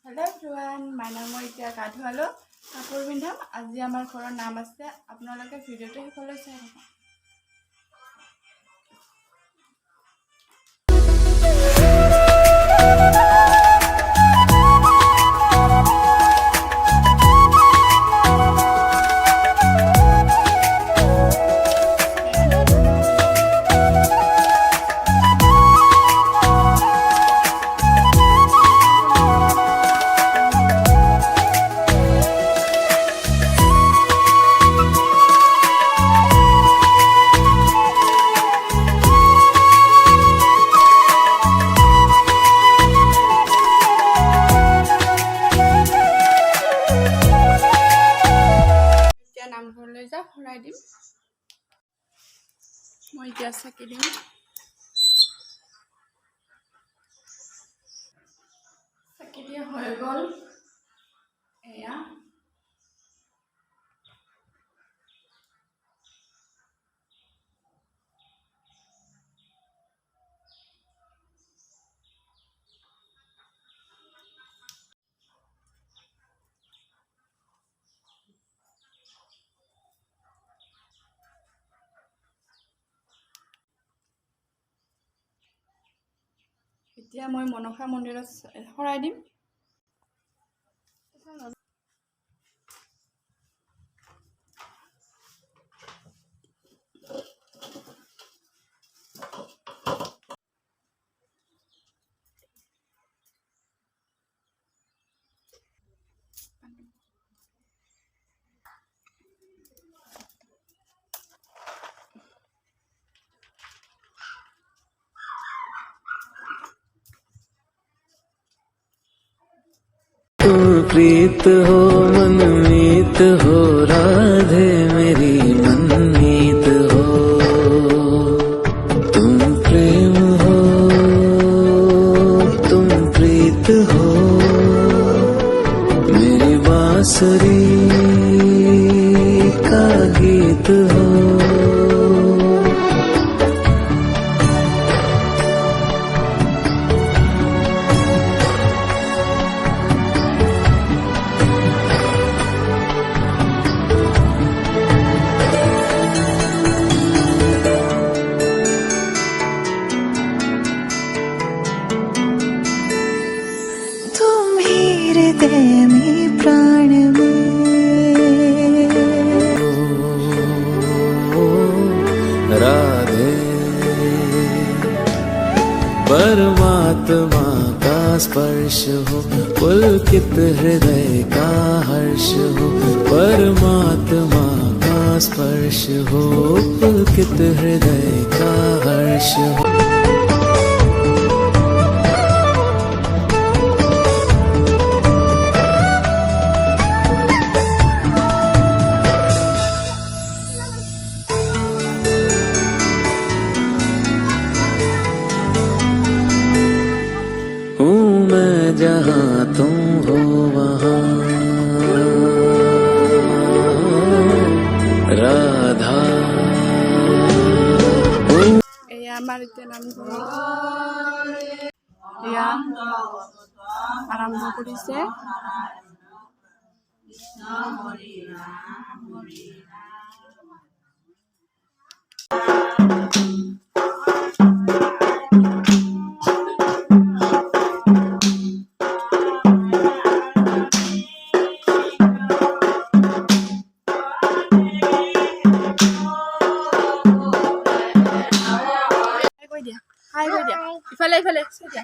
Hello' everyone, মাইনাৰ মই এতিয়া গা ধুৱালোঁ, কাপোৰ পিন্ধাম। আজি আমাৰ ঘৰৰ নাম আছে, আপোনালোকে ভিডিঅ'টো শেষলৈ চাই থাকক। নামঘৰলৈ যাওঁ, শৰাই দিম। মই এতিয়া চাকি দিম। চাকি দিয়া হৈ গ'ল। এয়া এতিয়া মই মনসা মন্দিৰত শৰাই দিম। तुम प्रीत हो मनमीत हो राधे मेरी मनमीत हो। तुम प्रेम हो तुम प्रीत हो मेरी बांसुरी का गीत हो। में प्राण में राधे परमात्मा का स्पर्श हो पुलकित हृदय का हर्ष हो। परमात्मा का स्पर्श हो पुलकित हृदय का हर्ष हो। जहाँ तुम हो वहाँ राधा। এয়া আমাৰ এতিয়া নামঘৰ এয়া আৰম্ভ কৰিছে। হাই কৈ দিয়া, ইফালে ইফালে চাই দিয়া।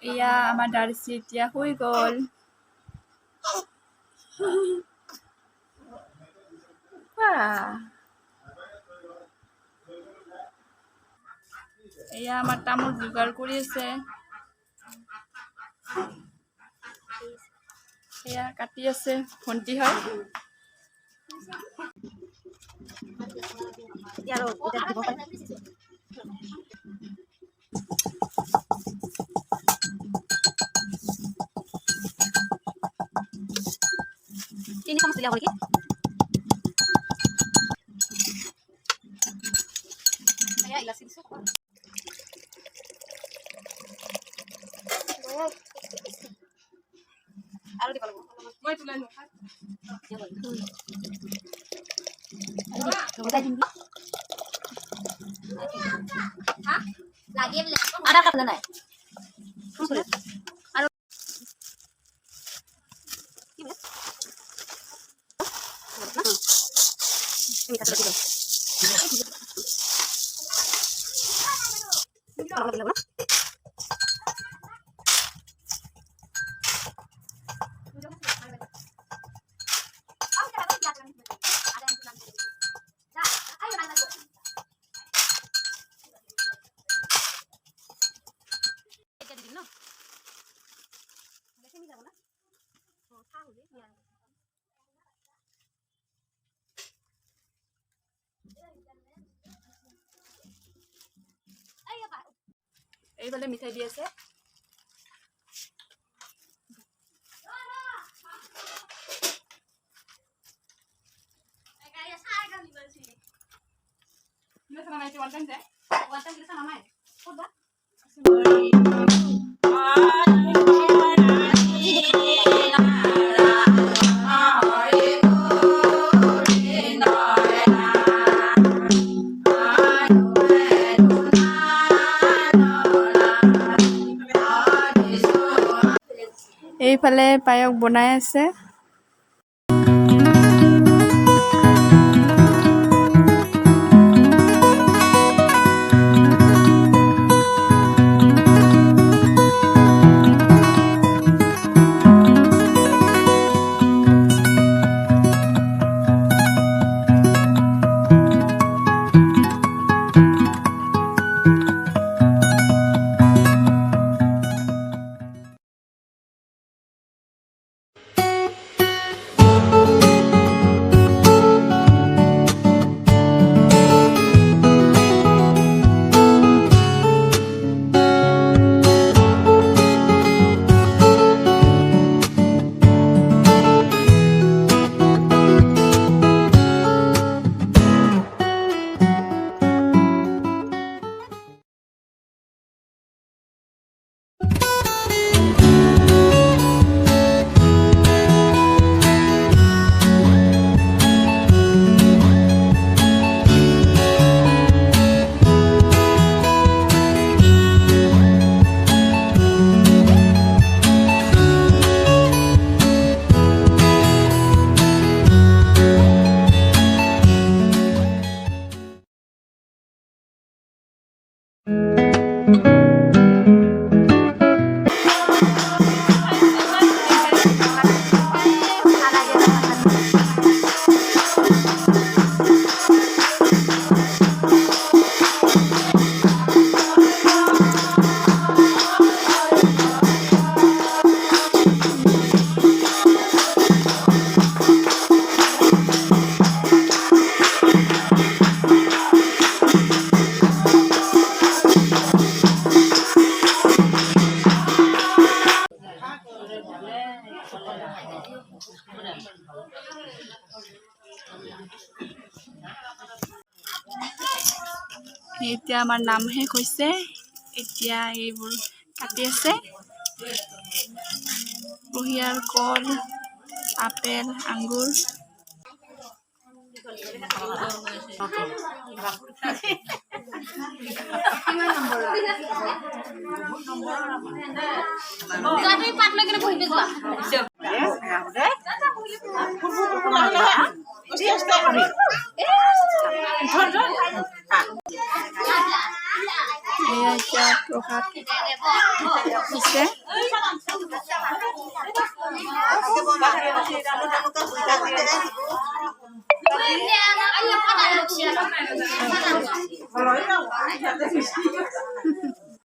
এয়া আমাৰ দাৰ্চি এতিয়া শুই গ'ল। এয়া আমাৰ তামোল যোগাৰ কৰি আছে। এয়া কাটি আছে ভণ্টি হয়। ini sama sudah lagi. Saya ilasin suka. Aru di kalau. মই তুলাই নো Lagi ada apa nai? Aru. Ini kasih lagi. Kalau lagi lagi. এইফালে মিঠাই দি আছে। এইফালে পায়স বনাই আছে। এতিয়া আমাৰ নাম শেষ হৈছে। এতিয়া এইবোৰ কাটি আছে। কুঁহিয়াৰ কল, আপেল, আঙুৰ। এয়া এতিয়া প্ৰসাদ দিছে।